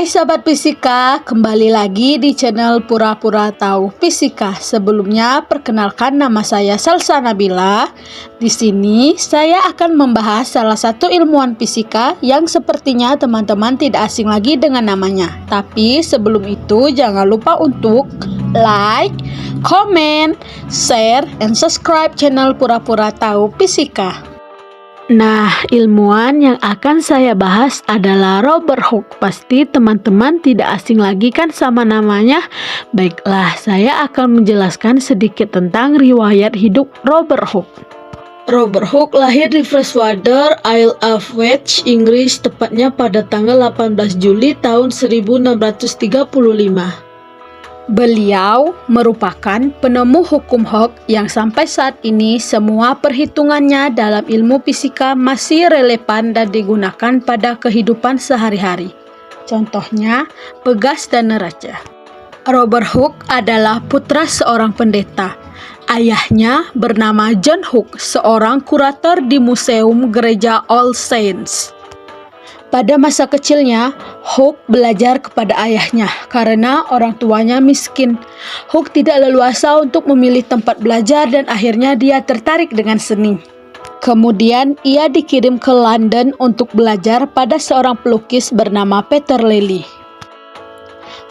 Hai Sobat Fisika, kembali lagi di channel Pura-Pura Tahu Fisika. Sebelumnya, perkenalkan nama saya Salsa Nabila. Di sini, saya akan membahas salah satu ilmuwan fisika yang sepertinya teman-teman tidak asing lagi dengan namanya. Tapi sebelum itu, jangan lupa untuk like, comment, share, and subscribe channel Pura-Pura Tahu Fisika. Nah, ilmuwan yang akan saya bahas adalah Robert Hooke. Pasti teman-teman tidak asing lagi kan sama namanya? Baiklah, saya akan menjelaskan sedikit tentang riwayat hidup Robert Hooke. Robert Hooke lahir di Freshwater, Isle of Wight, Inggris, tepatnya pada tanggal 18 Juli tahun 1635. Beliau merupakan penemu hukum Hooke yang sampai saat ini semua perhitungannya dalam ilmu fisika masih relevan dan digunakan pada kehidupan sehari-hari. Contohnya, pegas dan neraca. Robert Hooke adalah putra seorang pendeta. Ayahnya bernama John Hooke, seorang kurator di Museum Gereja All Saints. Pada masa kecilnya, Hooke belajar kepada ayahnya karena orang tuanya miskin. Hooke tidak leluasa untuk memilih tempat belajar dan akhirnya dia tertarik dengan seni. Kemudian ia dikirim ke London untuk belajar pada seorang pelukis bernama Peter Lely.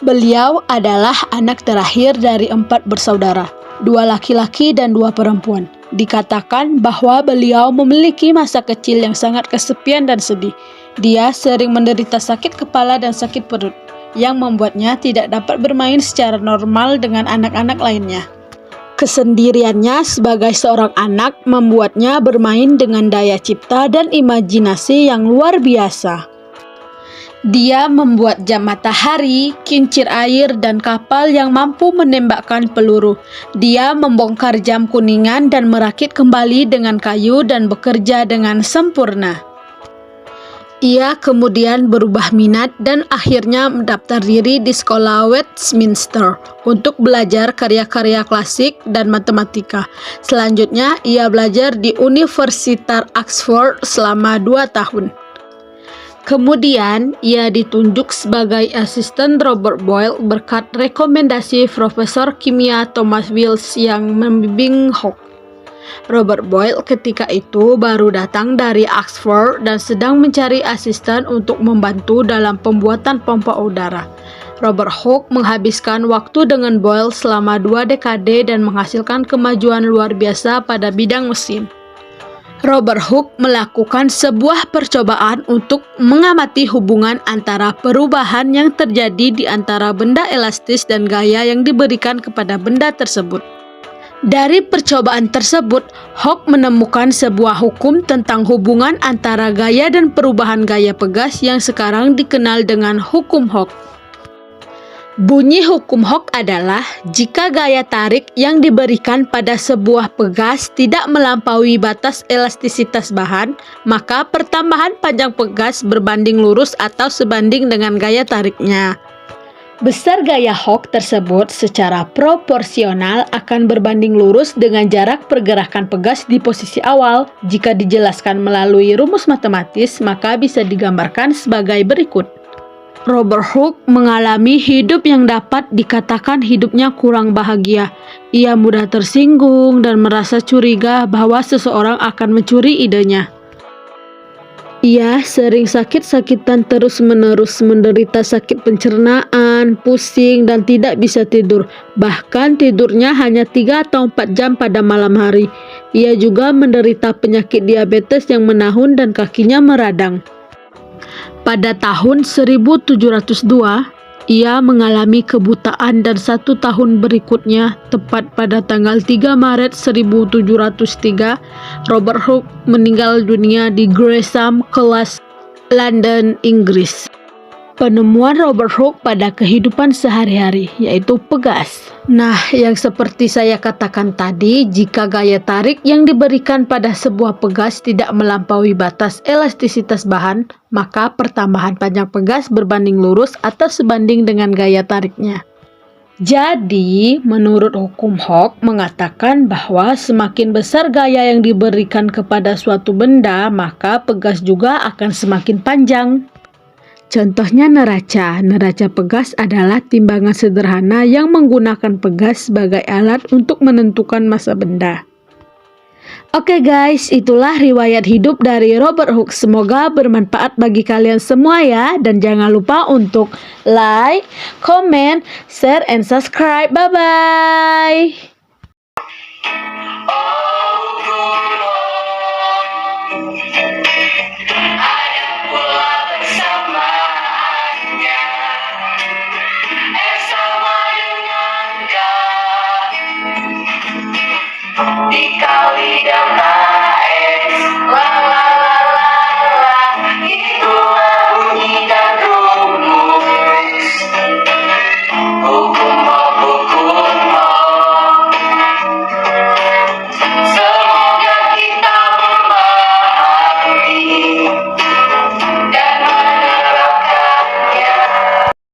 Beliau adalah anak terakhir dari 4 bersaudara, 2 laki-laki dan 2 perempuan. Dikatakan bahwa beliau memiliki masa kecil yang sangat kesepian dan sedih. Dia sering menderita sakit kepala dan sakit perut, yang membuatnya tidak dapat bermain secara normal dengan anak-anak lainnya. Kesendiriannya sebagai seorang anak membuatnya bermain dengan daya cipta dan imajinasi yang luar biasa. Dia membuat jam matahari, kincir air, dan kapal yang mampu menembakkan peluru. Dia membongkar jam kuningan dan merakit kembali dengan kayu dan bekerja dengan sempurna. Ia kemudian berubah minat dan akhirnya mendaftar diri di sekolah Westminster untuk belajar karya-karya klasik dan matematika. Selanjutnya, ia belajar di Universitas Oxford selama 2 tahun. Kemudian, ia ditunjuk sebagai asisten Robert Boyle berkat rekomendasi Profesor Kimia Thomas Wills yang membimbing Hooke. Robert Boyle ketika itu baru datang dari Oxford dan sedang mencari asisten untuk membantu dalam pembuatan pompa udara. Robert Hooke menghabiskan waktu dengan Boyle selama 2 dekade dan menghasilkan kemajuan luar biasa pada bidang mesin. Robert Hooke melakukan sebuah percobaan untuk mengamati hubungan antara perubahan yang terjadi di antara benda elastis dan gaya yang diberikan kepada benda tersebut. Dari percobaan tersebut, Hooke menemukan sebuah hukum tentang hubungan antara gaya dan perubahan gaya pegas yang sekarang dikenal dengan hukum Hooke. Bunyi hukum Hooke adalah jika gaya tarik yang diberikan pada sebuah pegas tidak melampaui batas elastisitas bahan, maka pertambahan panjang pegas berbanding lurus atau sebanding dengan gaya tariknya. Besar gaya Hooke tersebut secara proporsional akan berbanding lurus dengan jarak pergerakan pegas di posisi awal. Jika dijelaskan melalui rumus matematis, maka bisa digambarkan sebagai berikut. Robert Hooke mengalami hidup yang dapat dikatakan hidupnya kurang bahagia. Ia mudah tersinggung dan merasa curiga bahwa seseorang akan mencuri idenya. Ia sering sakit-sakitan terus-menerus, menderita sakit pencernaan, pusing, dan tidak bisa tidur. Bahkan tidurnya hanya 3 atau 4 jam pada malam hari. Ia juga menderita penyakit diabetes yang menahun dan kakinya meradang. Pada tahun 1702, ia mengalami kebutaan dan 1 tahun berikutnya, tepat pada tanggal 3 Maret 1703, Robert Hooke meninggal dunia di Gresham Close, London, Inggris. Penemuan Robert Hooke pada kehidupan sehari-hari, yaitu pegas. Nah, yang seperti saya katakan tadi, jika gaya tarik yang diberikan pada sebuah pegas tidak melampaui batas elastisitas bahan, maka pertambahan panjang pegas berbanding lurus atau sebanding dengan gaya tariknya. Jadi, menurut hukum Hooke mengatakan bahwa semakin besar gaya yang diberikan kepada suatu benda, maka pegas juga akan semakin panjang. Contohnya neraca. Neraca pegas adalah timbangan sederhana yang menggunakan pegas sebagai alat untuk menentukan massa benda. Oke guys, itulah riwayat hidup dari Robert Hooke. Semoga bermanfaat bagi kalian semua ya. Dan jangan lupa untuk like, comment, share, and subscribe. Bye-bye. Dikali dan